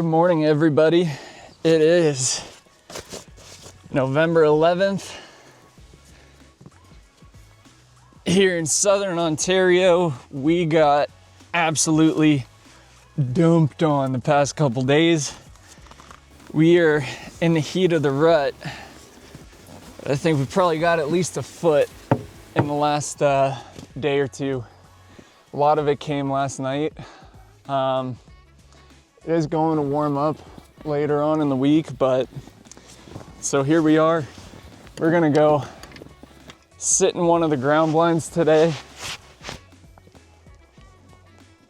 Good morning, everybody. It is November 11th here in Southern Ontario. We got absolutely dumped on the past couple days. We are in the heat of the rut. I think we probably got at least a foot in the last day or two. A lot of it came last night. It is going to warm up later on in the week, but so here we are. We're gonna go sit in one of the ground blinds today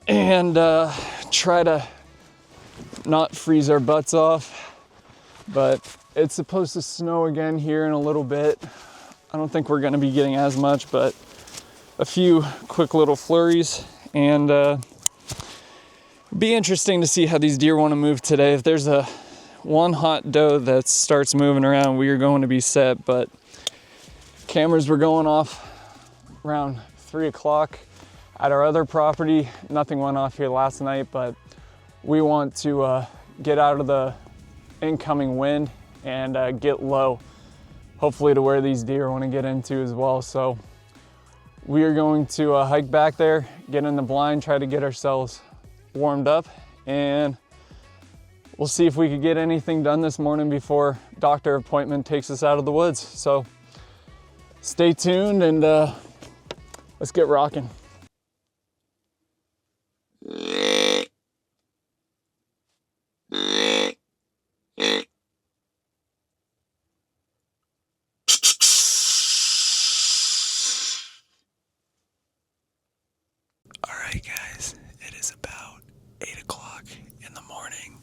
and try to not freeze our butts off. But it's supposed to snow again here in a little bit. I don't think we're gonna be getting as much, but a few quick little flurries, and be interesting to see how these deer want to move today. If there's one hot doe that starts moving around, we are going to be set. But cameras were going off around 3 o'clock at our other property. Nothing went off here last night, but we want to get out of the incoming wind and get low, hopefully to where these deer want to get into as well. So we are going to hike back there, get in the blind, try to get ourselves warmed up, and we'll see if we could get anything done this morning before doctor appointment takes us out of the woods. So stay tuned and let's get rocking. All right, guys, it is about 8 o'clock in the morning.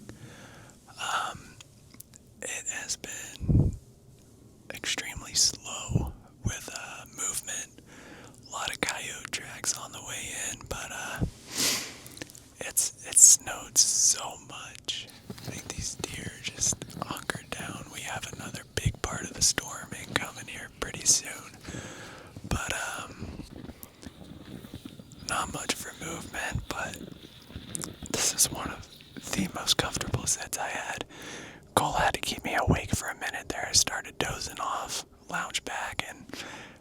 It has been extremely slow with movement. A lot of coyote tracks on the way in, but it's snowed so much. I think these deer are just hunkered down. We have another big part of the storm incoming here pretty soon, but not much for movement. But this is one of the most comfortable sits I had. Cole had to keep me awake for a minute there. I started dozing off, lounged back, and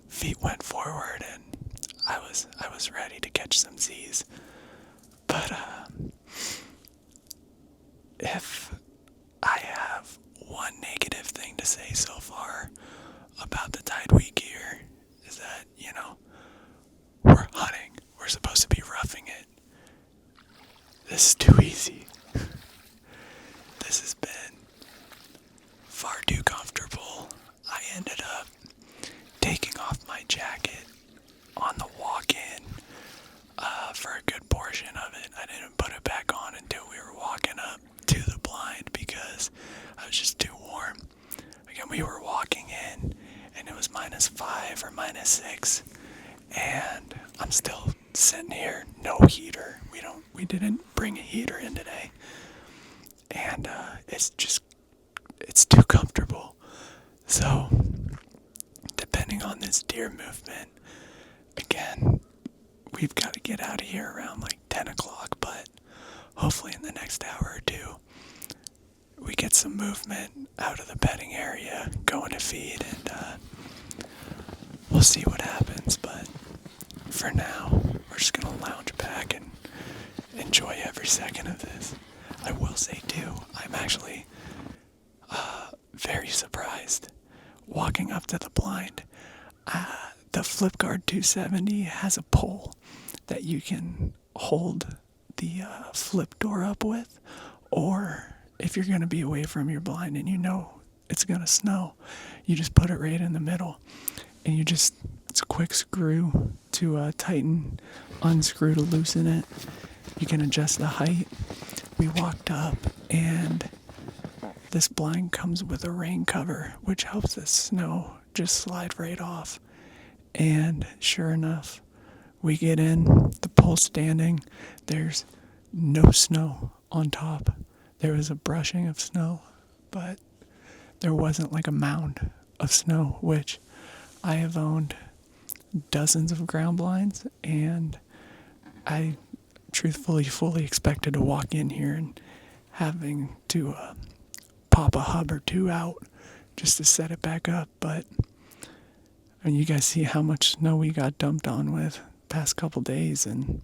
feet went forward, and I was ready to catch some Z's. But if I have one negative thing to say so far about the TideWe gear is that, we're hunting. We're supposed to be roughing it. This is too easy. This has been far too comfortable. I ended up taking off my jacket on the walk-in for a good portion of it. I didn't put it back on until we were walking up to the blind because I was just too warm. Again, we were walking in and it was -5 or -6, and I'm still sitting here, no heater. We didn't bring a heater in today, and it's too comfortable. So depending on this deer movement, again, we've got to get out of here around like 10 o'clock, but hopefully in the next hour or two we get some movement out of the bedding area, going to feed, and we'll see what happens. But for now, we're just gonna lounge back and enjoy every second of this. I will say too, I'm actually very surprised walking up to the blind. The Flipguard 270 has a pole that you can hold the flip door up with, or if you're going to be away from your blind and it's going to snow, you just put it right in the middle, and it's a quick screw to tighten, unscrew to loosen it. You can adjust the height. We walked up, and this blind comes with a rain cover, which helps the snow just slide right off. And sure enough, we get in, the pole's standing, there's no snow on top. There was a brushing of snow, but there wasn't like a mound of snow, which I have owned dozens of ground blinds, and I truthfully fully expected to walk in here and having to pop a hub or two out just to set it back up. But I mean, you guys see how much snow we got dumped on with past couple days, and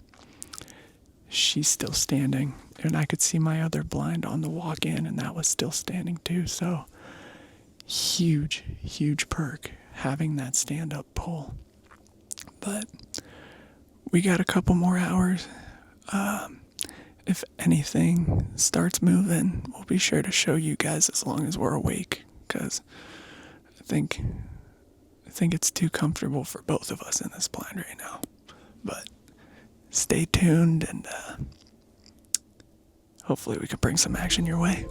she's still standing. And I could see my other blind on the walk-in, and that was still standing too. So huge perk having that stand-up pole. But we got a couple more hours. If anything starts moving, we'll be sure to show you guys as long as we're awake, because I think it's too comfortable for both of us in this blind right now. But stay tuned, and hopefully we can bring some action your way.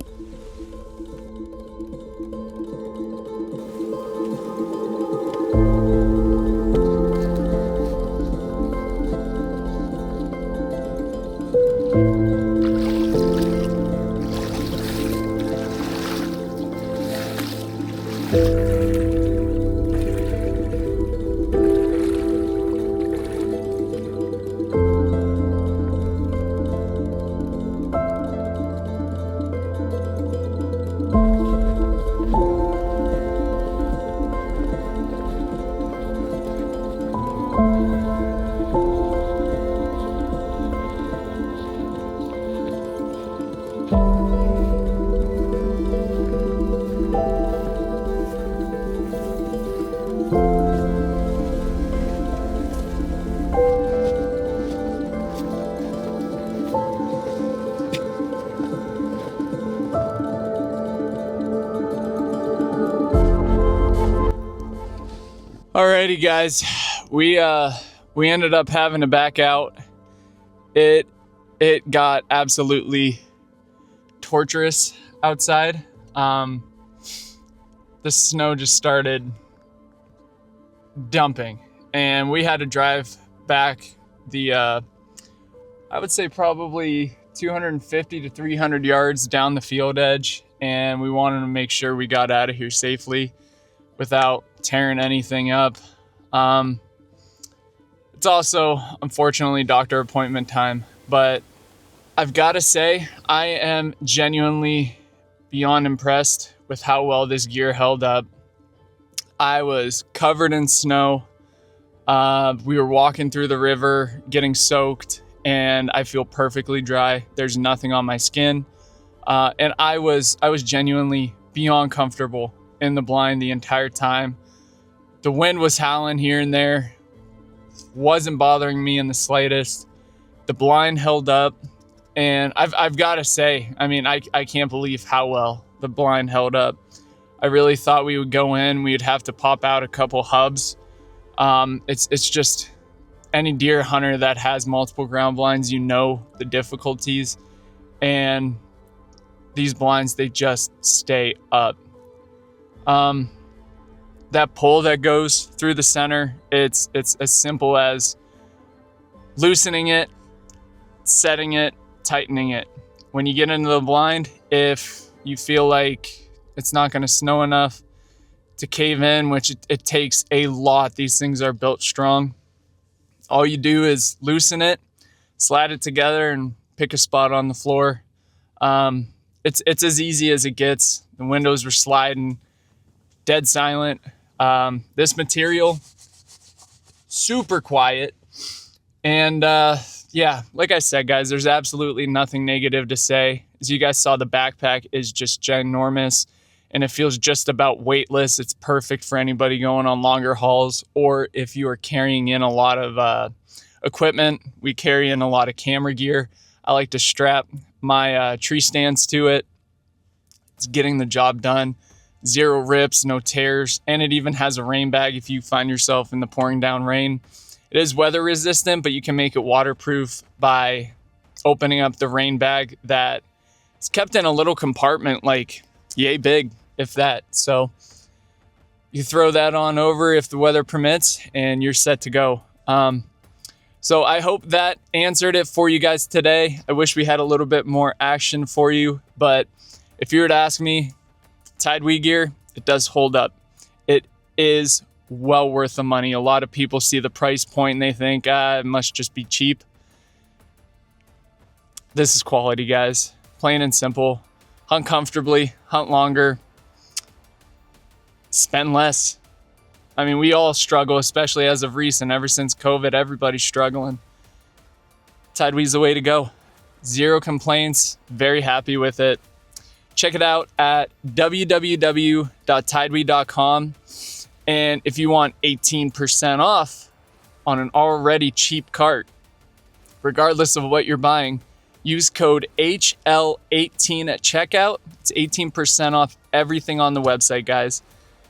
Alrighty, guys, we ended up having to back out. It got absolutely torturous outside. The snow just started dumping, and we had to drive back the I would say probably 250 to 300 yards down the field edge, and we wanted to make sure we got out of here safely without tearing anything up. It's also, unfortunately, doctor appointment time, but I've got to say, I am genuinely beyond impressed with how well this gear held up. I was covered in snow. We were walking through the river, getting soaked, and I feel perfectly dry. There's nothing on my skin. And I was genuinely beyond comfortable in the blind the entire time. The wind was howling here and there, wasn't bothering me in the slightest. The blind held up, and I've got to say, I mean, I can't believe how well the blind held up. I really thought we would go in, we'd have to pop out a couple hubs. It's just any deer hunter that has multiple ground blinds, you know the difficulties, and these blinds, they just stay up. That pole that goes through the center, it's as simple as loosening it, setting it, tightening it. When you get into the blind, if you feel like it's not going to snow enough to cave in, which it takes a lot, these things are built strong, all you do is loosen it, slide it together, and pick a spot on the floor. It's as easy as it gets. The windows were sliding, dead silent. This material, super quiet. And yeah, like I said, guys, there's absolutely nothing negative to say. As you guys saw, the backpack is just ginormous, and it feels just about weightless. It's perfect for anybody going on longer hauls, or if you are carrying in a lot of equipment. We carry in a lot of camera gear. I like to strap my tree stands to it. It's getting the job done. 0 rips, no tears, and it even has a rain bag if you find yourself in the pouring down rain. It is weather resistant, but you can make it waterproof by opening up the rain bag that is kept in a little compartment, like yay big, if that. So you throw that on over if the weather permits, and you're set to go. So I hope that answered it for you guys today. I wish we had a little bit more action for you, but if you were to ask me, TideWe gear, it does hold up. It is well worth the money. A lot of people see the price point and they think, it must just be cheap. This is quality, guys. plain and simple. Hunt comfortably, hunt longer, spend less. I mean, we all struggle, especially as of recent. Ever since COVID, everybody's struggling. TideWe's the way to go. Zero complaints, very happy with it. Check it out at www.tidewee.com. And if you want 18% off on an already cheap cart, regardless of what you're buying, use code HL18 at checkout. It's 18% off everything on the website, guys.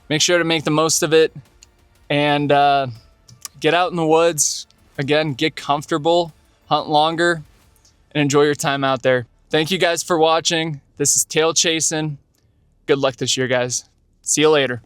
Make sure to make the most of it and get out in the woods. Again, get comfortable, hunt longer, and enjoy your time out there. Thank you guys for watching. This is Chasin. Good luck this year, guys. See you later.